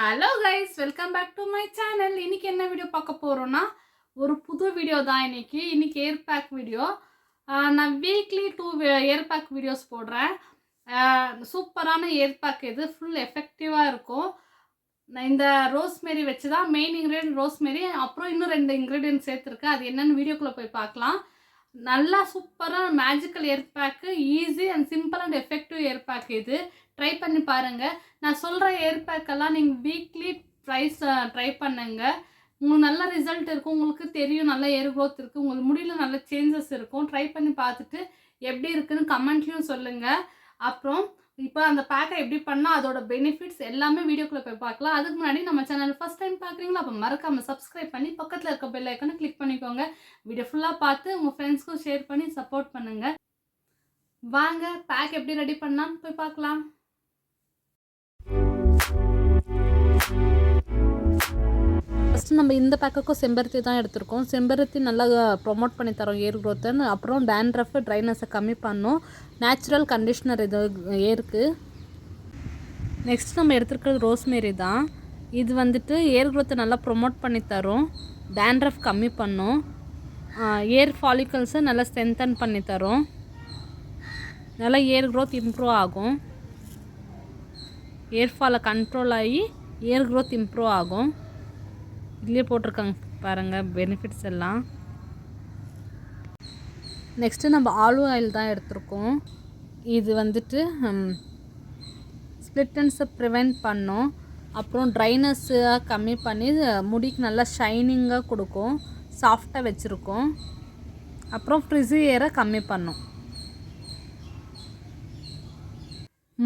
Hello guys, welcome back to my channel. இன்னைக்கு என்ன video பார்க்க போகிறோன்னா, ஒரு புது வீடியோ தான். இன்னைக்கு ஏர் பேக் வீடியோ. நான் வீக்லி 2 ஏர் பேக் வீடியோஸ் போடுறேன். சூப்பரான ஏர் பேக் இது, ஃபுல் எஃபெக்டிவாக இருக்கும். நான் இந்த ரோஸ்மெரி வச்சு தான், மெயின் இன்க்ரீடியன்ட் ரோஸ்மெரி, அப்புறம் இன்னும் 2 இன்க்ரீடியன்ட் சேர்த்துருக்கேன். அது என்னென்னு வீடியோக்குள்ளே போய் பார்க்கலாம். நல்லா சூப்பரான magical air pack, easy and simple and effective air pack இது. ட்ரை பண்ணி பாருங்கள். நான் சொல்கிற ஏர் பேக்கெல்லாம் நீங்கள் வீக்லி ட்ரை பண்ணுங்க. உங்களுக்கு நல்ல ரிசல்ட் இருக்கும். உங்களுக்கு தெரியும் நல்ல ஏர் க்ரோத் இருக்குது, உங்களுக்கு முடியல நல்ல சேஞ்சஸ் இருக்கும். ட்ரை பண்ணி பார்த்துட்டு எப்படி இருக்குதுன்னு கமெண்ட்லேயும் சொல்லுங்கள். அப்புறம் இப்போ அந்த பேக்கை எப்படி பண்ணால் அதோட பெனிஃபிட்ஸ் எல்லாமே வீடியோக்குள்ளே போய் பார்க்கலாம். அதுக்கு முன்னாடி நம்ம சேனல் ஃபஸ்ட் டைம் பார்க்குறீங்களா, அப்போ மறக்காமல் சப்ஸ்கிரைப் பண்ணி பக்கத்தில் இருக்க பெல் ஐக்கானை கிளிக் பண்ணிக்கோங்க. வீடியோ ஃபுல்லாக பார்த்து உங்கள் ஃப்ரெண்ட்ஸ்க்கும் ஷேர் பண்ணி சப்போர்ட் பண்ணுங்கள். வாங்க பேக் எப்படி ரெடி பண்ணலான்னு போய் பார்க்கலாம். ஃபஸ்ட்டு நம்ம இந்த பேக்குக்கும் செம்பருத்தி தான் எடுத்திருக்கோம். செம்பருத்தி நல்லா ப்ரொமோட் பண்ணி தரோம் ஏர் க்ரோத்துன்னு. அப்புறம் டேண்ட்ரஃப் ட்ரைனஸை கம்மி பண்ணோம். நேச்சுரல் கண்டிஷ்னர் இது ஏருக்கு. நெக்ஸ்ட் நம்ம எடுத்துருக்கிறது ரோஸ்மேரி தான். இது வந்துட்டு ஏர் க்ரோத்தை நல்லா ப்ரொமோட் பண்ணி தரும், டேண்ட்ரஃப் கம்மி பண்ணும், ஏர் ஃபாலிக்கல்ஸை நல்லா ஸ்ட்ரென்தன் பண்ணி தரும், நல்லா ஏர் க்ரோத் இம்ப்ரூவ் ஆகும், ஏர் ஃபாலை கண்ட்ரோல் ஆகி ஏர் க்ரோத் இம்ப்ரூவ் ஆகும். இதுலேயே போட்டிருக்காங்க பாருங்கள் பெனிஃபிட்ஸ் எல்லாம். நெக்ஸ்ட்டு நம்ம ஆலிவ் ஆயில் தான் எடுத்திருக்கோம். இது வந்துட்டு ஸ்ப்ளிட்டன்ஸை ப்ரிவெண்ட் பண்ணும், அப்புறம் ட்ரைனஸ்ஸை கம்மி பண்ணி முடிக்கு நல்லா ஷைனிங்காக கொடுக்கும், சாஃப்டாக வச்சுருக்கோம், அப்புறம் ஃப்ரிஸி ஏரை கம்மி பண்ணும்.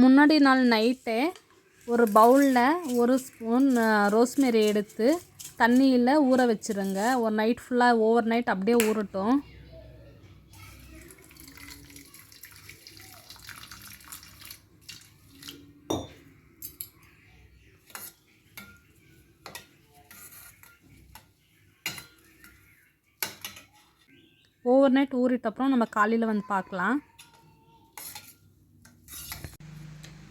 முன்னாடி நாள் நைட்டே ஒரு பவுலில் 1 ஸ்பூன் ரோஸ்மெரி எடுத்து தண்ணியில் ஊற வச்சுருங்க. ஒரு நைட் ஃபுல்லாக ஓவர் நைட் அப்படியே ஊறட்டும். ஓவர் நைட் ஊறிட்டப்புறம் நம்ம காலையில் வந்து பார்க்கலாம்.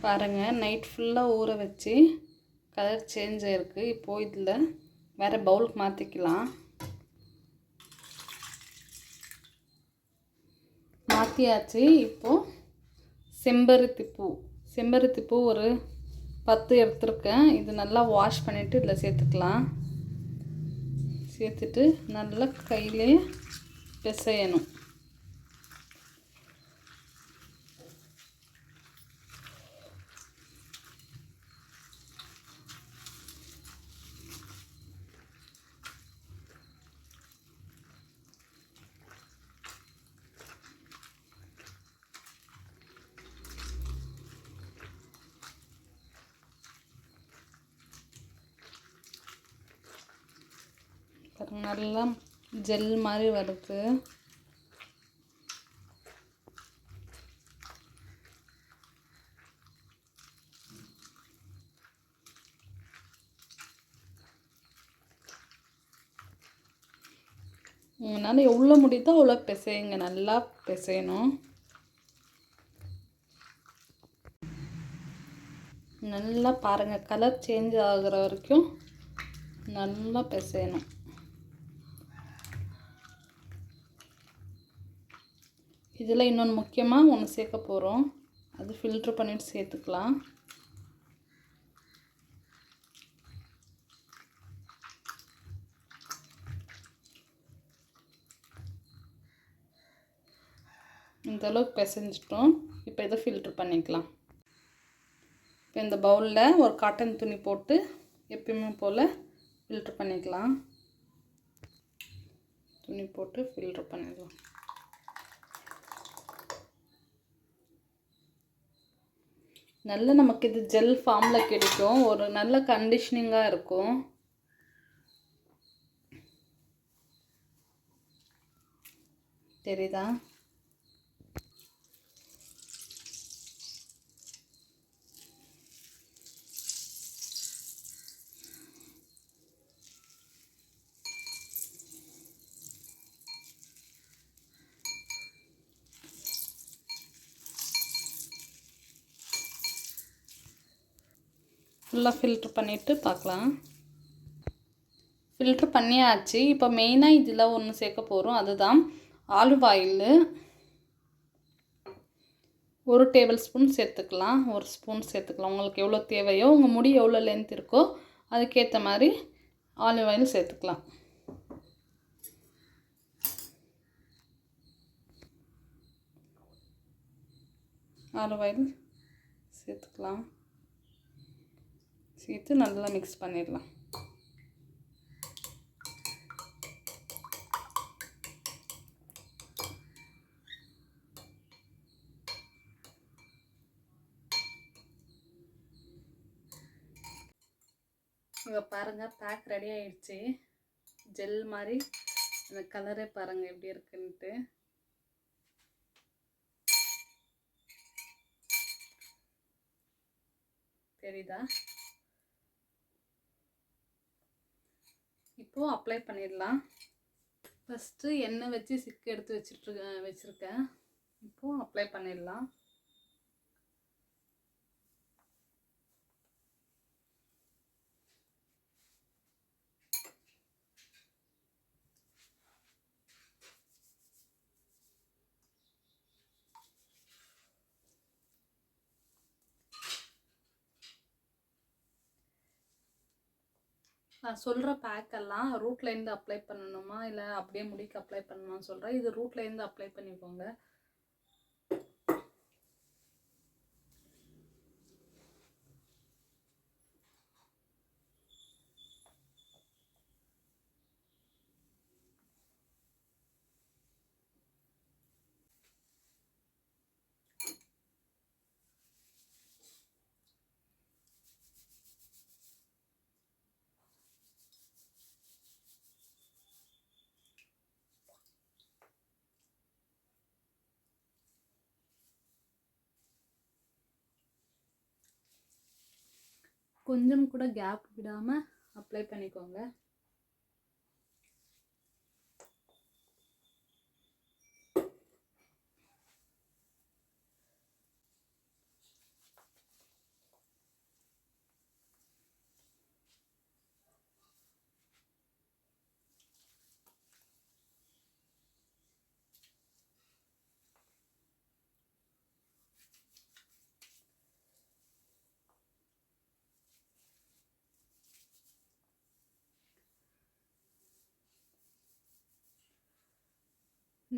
பாருங்கள், நைட் ஃபுல்லாக ஊற வச்சு கலர் சேஞ்ச் ஆகிருக்கு. இப்போது இதில் வேறு பவுலுக்கு மாற்றிக்கலாம். மாற்றியாச்சு. இப்போது செம்பருத்தி பூ ஒரு 10 எடுத்துருக்கேன். இது நல்லா வாஷ் பண்ணிவிட்டு இதில் சேர்த்துக்கலாம். சேர்த்துட்டு நல்லா கையிலே பிசையணும். நல்லா ஜெல் மாதிரி வருது. உங்களால் எவ்வளோ முடியுதோ அவ்வளோ பிசையுங்க, நல்லா பிசையணும். நல்லா பாருங்கள், கலர் சேஞ்ச் ஆகிற வரைக்கும் நல்லா பிசையணும். இதில் இன்னொன்று முக்கியமாக ஒன்று சேர்க்க போகிறோம், அது ஃபில்ட்ரு பண்ணிவிட்டு சேர்த்துக்கலாம். இந்த அளவுக்கு பிசைஞ்சிட்டோம். இப்போ இதை ஃபில்ட்ரு பண்ணிக்கலாம். இப்போ இந்த பவுலில் ஒரு காட்டன் துணி போட்டு எப்பயுமே போல் ஃபில்ட்ரு பண்ணிக்கலாம். துணி போட்டு ஃபில்ட்ரு பண்ணிடலாம். நல்ல நமக்கு இது ஜெல் ஃபார்மில் கிடைக்கும், ஒரு நல்ல கண்டிஷனிங்காக இருக்கும். தெரியுதா? ஃபுல்லாக ஃபில்ட்ரு பண்ணிவிட்டு பார்க்கலாம். ஃபில்ட்ரு பண்ணியாச்சு. இப்போ மெயினாக இதில் ஒன்று சேர்க்க போகிறோம், அதுதான் ஆலிவ் ஆயிலு. 1 டேபிள் ஸ்பூன் சேர்த்துக்கலாம். 1 ஸ்பூன் சேர்த்துக்கலாம். உங்களுக்கு எவ்வளோ தேவையோ, உங்கள் முடி எவ்வளோ லென்த் இருக்கோ அதுக்கேற்ற மாதிரி ஆலிவ் ஆயில் சேர்த்துக்கலாம். ஆலிவ் ஆயில் சேர்த்துக்கலாம். சேர்த்து நல்லா மிக்ஸ் பண்ணிடலாம். இங்கே பாருங்கள், பேக் ரெடி ஆகிடுச்சு. ஜெல் மாதிரி அந்த கலரே பாருங்கள் எப்படி இருக்குன்ட்டு. தெரியுதா? இப்போது அப்ளை பண்ணிடலாம். ஃபஸ்ட்டு எண்ணெய் வச்சு சிக்கு எடுத்து வச்சுருக்கேன். இப்போது அப்ளை பண்ணிடலாம். நான் சொல்கிற பேக்கெல்லாம் ரூட்லேருந்து அப்ளை பண்ணணுமா இல்லை அப்படியே முடிக்கு அப்ளை பண்ணணுமான்னு சொல்கிறேன். இது ரூட்லேருந்து அப்ளை பண்ணிக்கோங்க. கொஞ்சம் கூட கேப் விடாமல் அப்ளை பண்ணிக்கோங்க.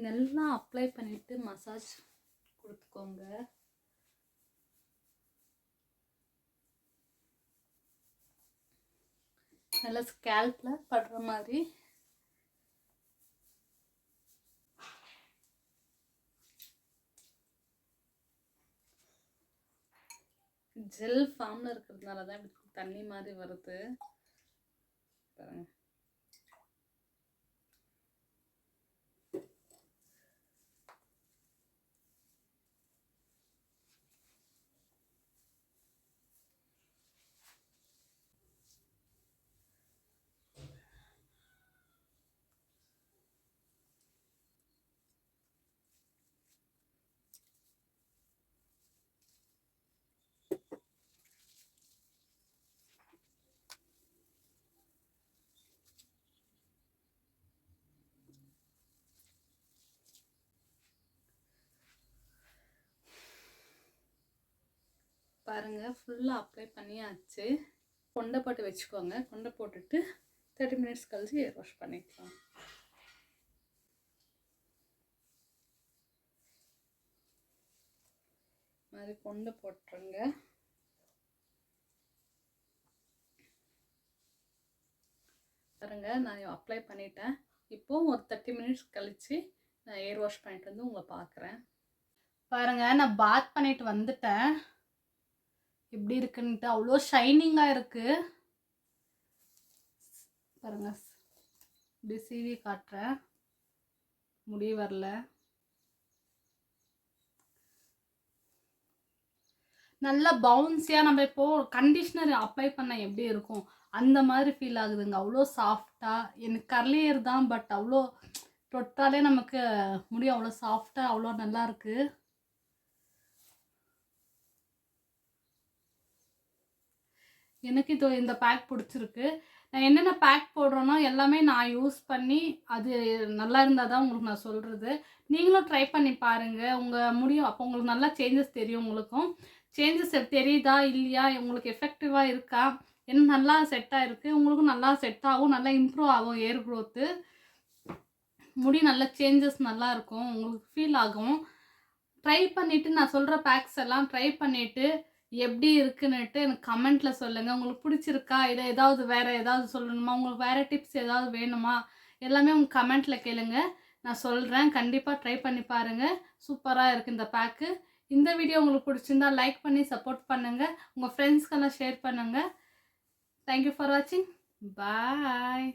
நல்லா அப்ளை பண்ணிவிட்டு மசாஜ் கொடுத்துக்கோங்க. நல்லா ஸ்கேல்பில் படுற மாதிரி. ஜெல் ஃபார்மில் இருக்கிறதுனால தான் இப்படி தண்ணி மாதிரி வருது பாருங்க. பாருங்கள், ஃபுல்லாக அப்ளை பண்ணியாச்சு. கொண்டை போட்டு வச்சுக்கோங்க. கொண்டை போட்டுட்டு 30 மினிட்ஸ் கழிச்சு ஏர் வாஷ் பண்ணிக்கலாம். மாதிரி கொண்டை போட்டுருங்க. பாருங்க, நான் அப்ளை பண்ணிட்டேன். இப்போது ஒரு 30 மினிட்ஸ் கழித்து நான் ஏர் வாஷ் பண்ணிட்டு வந்து உங்களை பார்க்குறேன். பாருங்கள், நான் பாத் பண்ணிட்டு வந்துட்டேன். எப்படி இருக்குன்ட்டு அவ்வளோ ஷைனிங்காக இருக்குது பாருங்க. இப்படி சீவி காட்டுறேன், முடி வரல. நல்லா பவுன்ஸியாக நம்ம இப்போது கண்டிஷ்னர் அப்ளை பண்ண எப்படி இருக்கும் அந்த மாதிரி ஃபீல் ஆகுதுங்க. அவ்வளோ சாஃப்டாக. எனக்கு கர்லியர் தான், பட் அவ்வளோ தொட்டாலே நமக்கு முடி அவ்வளோ சாஃப்டாக அவ்வளோ நல்லா இருக்குது. எனக்கு இந்த பேக் பிடிச்சிருக்கு. நான் என்னென்ன பேக் போடுறேனோ எல்லாமே நான் யூஸ் பண்ணி அது நல்லா இருந்தால் தான் உங்களுக்கு நான் சொல்கிறது. நீங்களும் ட்ரை பண்ணி பாருங்கள். உங்கள் முடியும் அப்போ உங்களுக்கு நல்லா சேஞ்சஸ் தெரியும். உங்களுக்கும் சேஞ்சஸ் தெரியுதா இல்லையா, உங்களுக்கு எஃபெக்டிவாக இருக்கா, என்ன நல்லா செட் ஆகிருக்கு, உங்களுக்கும் நல்லா செட் ஆகும், நல்லா இம்ப்ரூவ் ஆகும் ஹேர் க்ரோத்து, முடி நல்ல சேஞ்சஸ் நல்லா இருக்கும், உங்களுக்கு ஃபீல் ஆகும். ட்ரை பண்ணிவிட்டு நான் சொல்கிற பேக்ஸ் எல்லாம் ட்ரை பண்ணிவிட்டு எப்படி இருக்குன்னுட்டு எனக்கு கமெண்ட்டில் சொல்லுங்கள். உங்களுக்கு பிடிச்சிருக்கா, இல்லை ஏதாவது வேறு ஏதாவது சொல்லணுமா, உங்களுக்கு வேறு டிப்ஸ் ஏதாவது வேணுமா, எல்லாமே உங்கள் கமெண்ட்டில் கேளுங்க. நான் சொல்கிறேன். கண்டிப்பாக ட்ரை பண்ணி பாருங்கள். சூப்பராக இருக்குது இந்த பேக்கு. இந்த வீடியோ உங்களுக்கு பிடிச்சிருந்தா லைக் பண்ணி சப்போர்ட் பண்ணுங்கள். உங்கள் ஃப்ரெண்ட்ஸ்க்கெல்லாம் ஷேர் பண்ணுங்கள். தேங்க்யூ ஃபார் வாட்சிங். பாய்.